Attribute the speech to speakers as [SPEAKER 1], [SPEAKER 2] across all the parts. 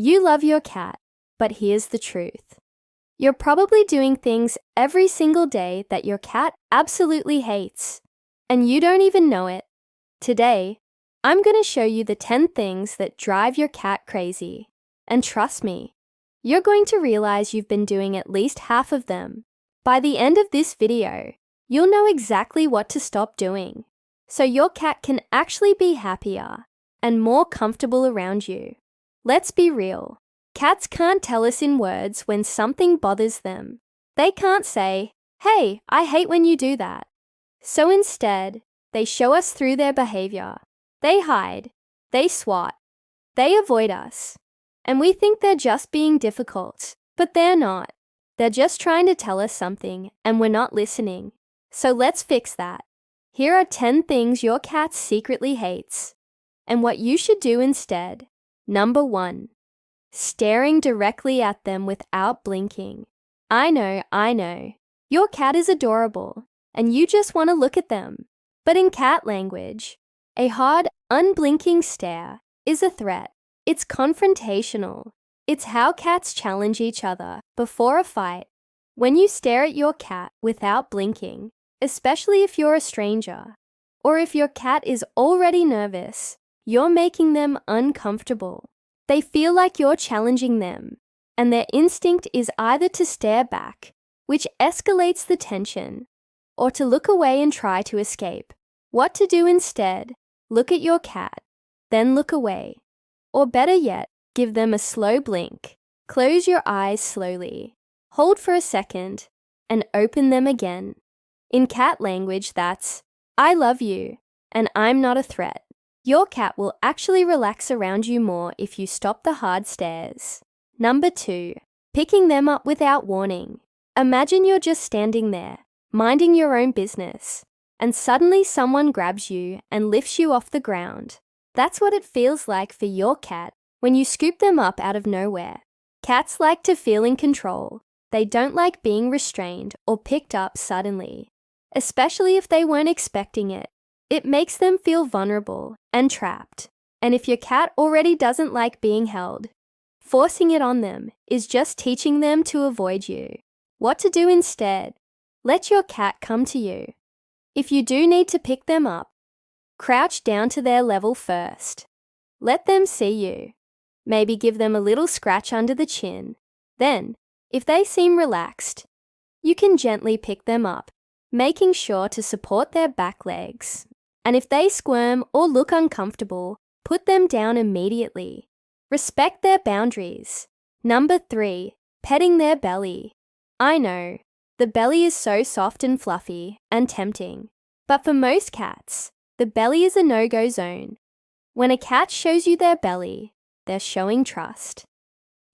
[SPEAKER 1] You love your cat, but here's the truth. You're probably doing things every single day that your cat absolutely hates, and you don't even know it. Today, I'm going to show you the 10 things that drive your cat crazy. And trust me, you're going to realize you've been doing at least half of them. By the end of this video, you'll know exactly what to stop doing, so your cat can actually be happier and more comfortable around you. Let's be real. Cats can't tell us in words when something bothers them. They can't say, "Hey, I hate when you do that." So instead, they show us through their behavior. They hide, they swat, they avoid us. And we think they're just being difficult, but they're not. They're just trying to tell us something, and we're not listening. So let's fix that. Here are 10 things your cat secretly hates, and what you should do instead. Number 1. Staring directly at them without blinking. I know. Your cat is adorable, and you just want to look at them. But in cat language, a hard, unblinking stare is a threat. It's confrontational. It's how cats challenge each other before a fight. When you stare at your cat without blinking, especially if you're a stranger, or if your cat is already nervous, you're making them uncomfortable. They feel like you're challenging them, and their instinct is either to stare back, which escalates the tension, or to look away and try to escape. What to do instead? Look at your cat, then look away. Or better yet, give them a slow blink. Close your eyes slowly, hold for a second, and open them again. In cat language, that's, "I love you, and I'm not a threat." Your cat will actually relax around you more if you stop the hard stares. Number 2. Picking them up without warning. Imagine you're just standing there, minding your own business, and suddenly someone grabs you and lifts you off the ground. That's what it feels like for your cat when you scoop them up out of nowhere. Cats like to feel in control. They don't like being restrained or picked up suddenly, especially if they weren't expecting it. It makes them feel vulnerable and trapped. And if your cat already doesn't like being held, forcing it on them is just teaching them to avoid you. What to do instead? Let your cat come to you. If you do need to pick them up, crouch down to their level first. Let them see you. Maybe give them a little scratch under the chin. Then, if they seem relaxed, you can gently pick them up, making sure to support their back legs. And if they squirm or look uncomfortable, put them down immediately. Respect their boundaries. Number 3. Petting their belly. I know, the belly is so soft and fluffy and tempting, but for most cats, the belly is a no-go zone. When a cat shows you their belly, they're showing trust.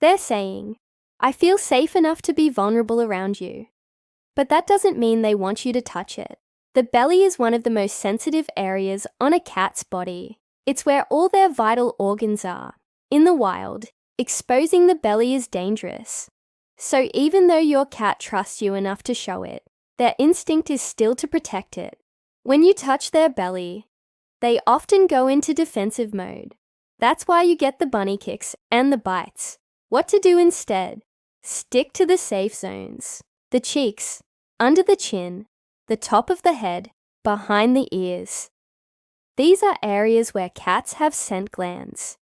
[SPEAKER 1] They're saying, "I feel safe enough to be vulnerable around you." But that doesn't mean they want you to touch it. The belly is one of the most sensitive areas on a cat's body. It's where all their vital organs are. In the wild, exposing the belly is dangerous. So even though your cat trusts you enough to show it, their instinct is still to protect it. When you touch their belly, they often go into defensive mode. That's why you get the bunny kicks and the bites. What to do instead? Stick to the safe zones. The cheeks, under the chin, the top of the head, behind the ears. These are areas where cats have scent glands,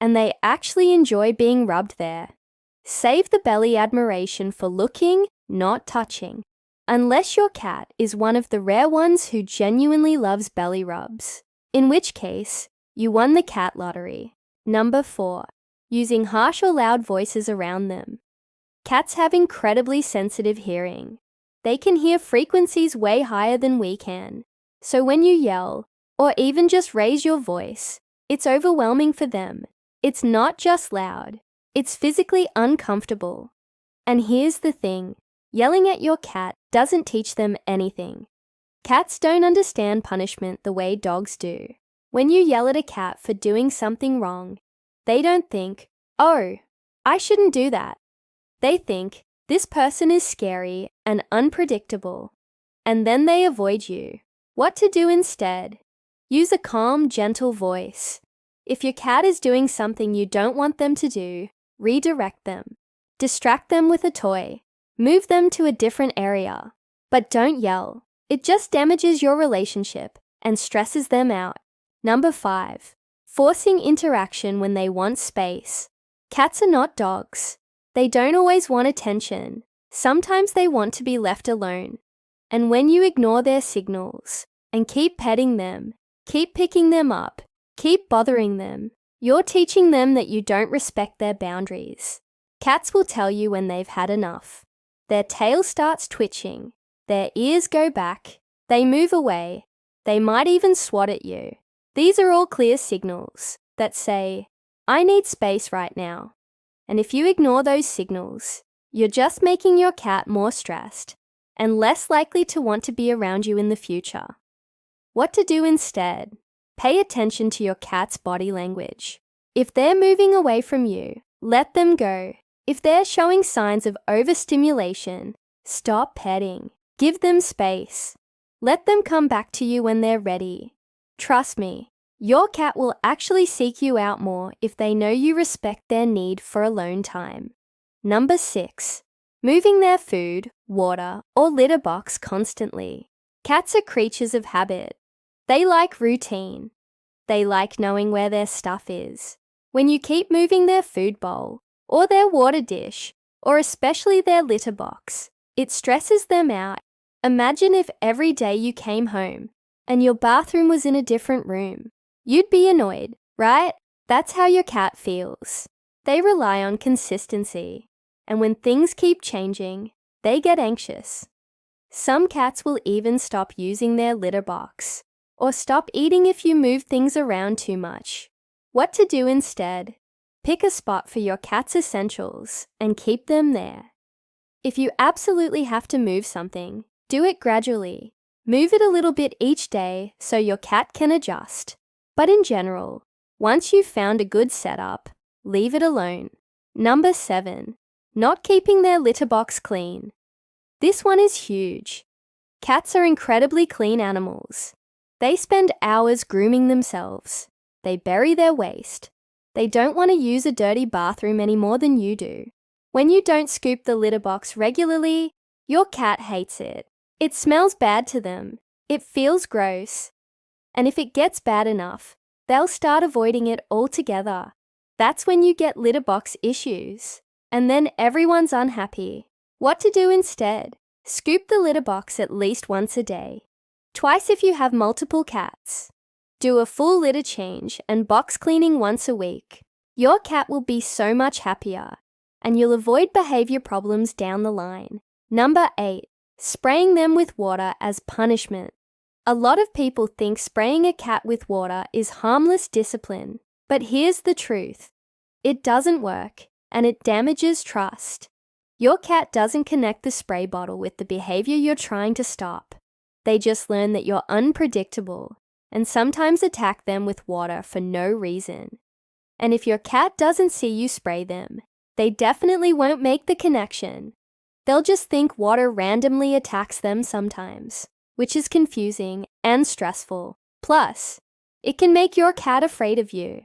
[SPEAKER 1] and they actually enjoy being rubbed there. Save the belly admiration for looking, not touching, unless your cat is one of the rare ones who genuinely loves belly rubs, in which case, you won the cat lottery. Number 4. Using harsh or loud voices around them. Cats have incredibly sensitive hearing. They can hear frequencies way higher than we can. So when you yell, or even just raise your voice, it's overwhelming for them. It's not just loud. It's physically uncomfortable. And here's the thing. Yelling at your cat doesn't teach them anything. Cats don't understand punishment the way dogs do. When you yell at a cat for doing something wrong, they don't think, "Oh, I shouldn't do that." They think, "This person is scary and unpredictable," and then they avoid you. What to do instead? Use a calm, gentle voice. If your cat is doing something you don't want them to do, redirect them. Distract them with a toy. Move them to a different area. But don't yell. It just damages your relationship and stresses them out. Number 5. Forcing interaction when they want space. Cats are not dogs. They don't always want attention. Sometimes they want to be left alone. And when you ignore their signals and keep petting them, keep picking them up, keep bothering them, you're teaching them that you don't respect their boundaries. Cats will tell you when they've had enough. Their tail starts twitching. Their ears go back. They move away. They might even swat at you. These are all clear signals that say, I need space right now. And if you ignore those signals, you're just making your cat more stressed and less likely to want to be around you in the future. What to do instead? Pay attention to your cat's body language. If they're moving away from you, let them go. If they're showing signs of overstimulation, stop petting. Give them space. Let them come back to you when they're ready. Trust me, your cat will actually seek you out more if they know you respect their need for alone time. Number 6. Moving their food, water, or litter box constantly. Cats are creatures of habit. They like routine. They like knowing where their stuff is. When you keep moving their food bowl, or their water dish, or especially their litter box, it stresses them out. Imagine if every day you came home and your bathroom was in a different room. You'd be annoyed, right? That's how your cat feels. They rely on consistency, and when things keep changing, they get anxious. Some cats will even stop using their litter box, or stop eating if you move things around too much. What to do instead? Pick a spot for your cat's essentials and keep them there. If you absolutely have to move something, do it gradually. Move it a little bit each day so your cat can adjust. But in general, once you've found a good setup, leave it alone. Number 7. Not keeping their litter box clean. This one is huge. Cats are incredibly clean animals. They spend hours grooming themselves. They bury their waste. They don't want to use a dirty bathroom any more than you do. When you don't scoop the litter box regularly, your cat hates it. It smells bad to them. It feels gross. And if it gets bad enough, they'll start avoiding it altogether. That's when you get litter box issues. And then everyone's unhappy. What to do instead? Scoop the litter box at least once a day. Twice if you have multiple cats. Do a full litter change and box cleaning once a week. Your cat will be so much happier, and you'll avoid behavior problems down the line. Number 8. Spraying them with water as punishment. A lot of people think spraying a cat with water is harmless discipline, but here's the truth. It doesn't work, and it damages trust. Your cat doesn't connect the spray bottle with the behavior you're trying to stop. They just learn that you're unpredictable and sometimes attack them with water for no reason. And if your cat doesn't see you spray them, they definitely won't make the connection. They'll just think water randomly attacks them sometimes, which is confusing and stressful. Plus, it can make your cat afraid of you.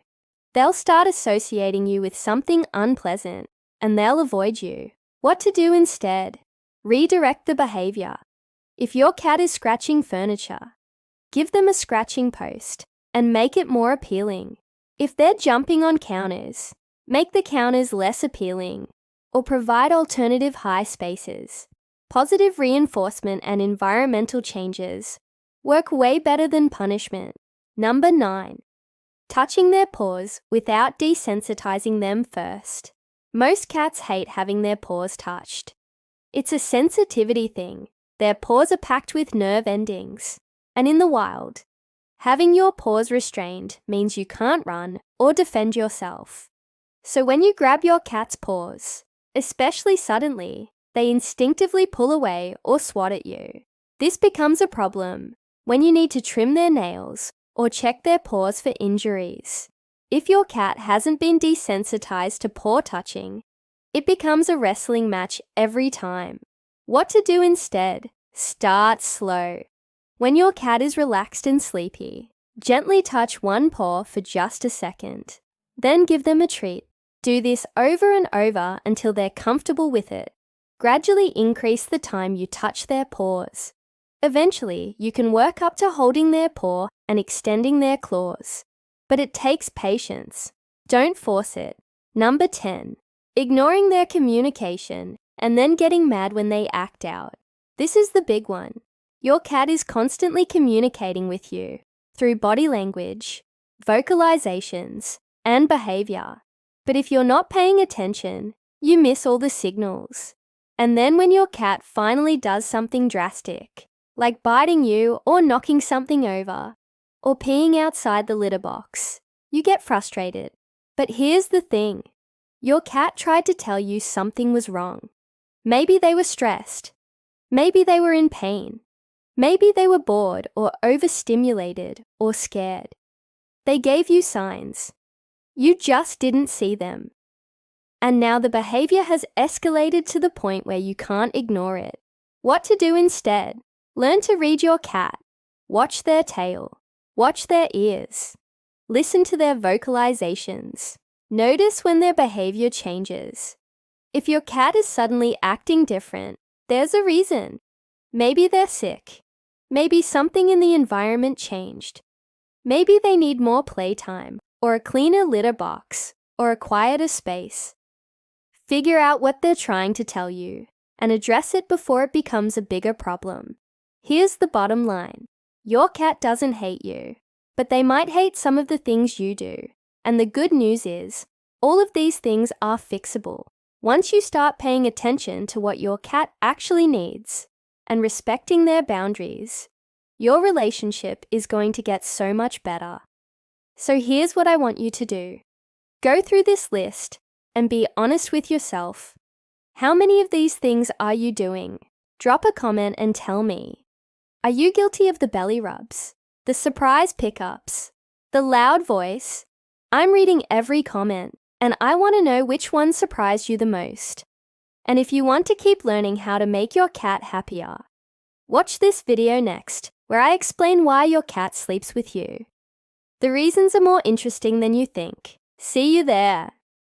[SPEAKER 1] They'll start associating you with something unpleasant, and they'll avoid you. What to do instead? Redirect the behavior. If your cat is scratching furniture, give them a scratching post and make it more appealing. If they're jumping on counters, make the counters less appealing or provide alternative high spaces. Positive reinforcement and environmental changes work way better than punishment. Number 9. Touching their paws without desensitizing them first. Most cats hate having their paws touched. It's a sensitivity thing. Their paws are packed with nerve endings. And in the wild, having your paws restrained means you can't run or defend yourself. So when you grab your cat's paws, especially suddenly, they instinctively pull away or swat at you. This becomes a problem when you need to trim their nails or check their paws for injuries. If your cat hasn't been desensitized to paw touching, it becomes a wrestling match every time. What to do instead? Start slow. When your cat is relaxed and sleepy, Gently touch one paw for just a second. Then give them a treat. Do this over and over until they're comfortable with it. Gradually increase the time you touch their paws. Eventually, you can work up to holding their paw and extending their claws. But it takes patience. Don't force it. Number 10. Ignoring their communication and then getting mad when they act out. This is the big one. Your cat is constantly communicating with you through body language, vocalizations, and behavior. But if you're not paying attention, you miss all the signals. And then when your cat finally does something drastic, like biting you or knocking something over, or peeing outside the litter box, you get frustrated. But here's the thing. Your cat tried to tell you something was wrong. Maybe they were stressed. Maybe they were in pain. Maybe they were bored or overstimulated or scared. They gave you signs. You just didn't see them. And now the behavior has escalated to the point where you can't ignore it. What to do instead? Learn to read your cat. Watch their tail. Watch their ears. Listen to their vocalizations. Notice when their behavior changes. If your cat is suddenly acting different, there's a reason. Maybe they're sick. Maybe something in the environment changed. Maybe they need more playtime, or a cleaner litter box, or a quieter space. Figure out what they're trying to tell you, and address it before it becomes a bigger problem. Here's the bottom line. Your cat doesn't hate you, but they might hate some of the things you do. And the good news is, all of these things are fixable. Once you start paying attention to what your cat actually needs and respecting their boundaries, your relationship is going to get so much better. So here's what I want you to do. Go through this list and be honest with yourself. How many of these things are you doing? Drop a comment and tell me. Are you guilty of the belly rubs, the surprise pickups, the loud voice? I'm reading every comment, and I want to know which one surprised you the most. And if you want to keep learning how to make your cat happier, watch this video next, where I explain why your cat sleeps with you. The reasons are more interesting than you think. See you there.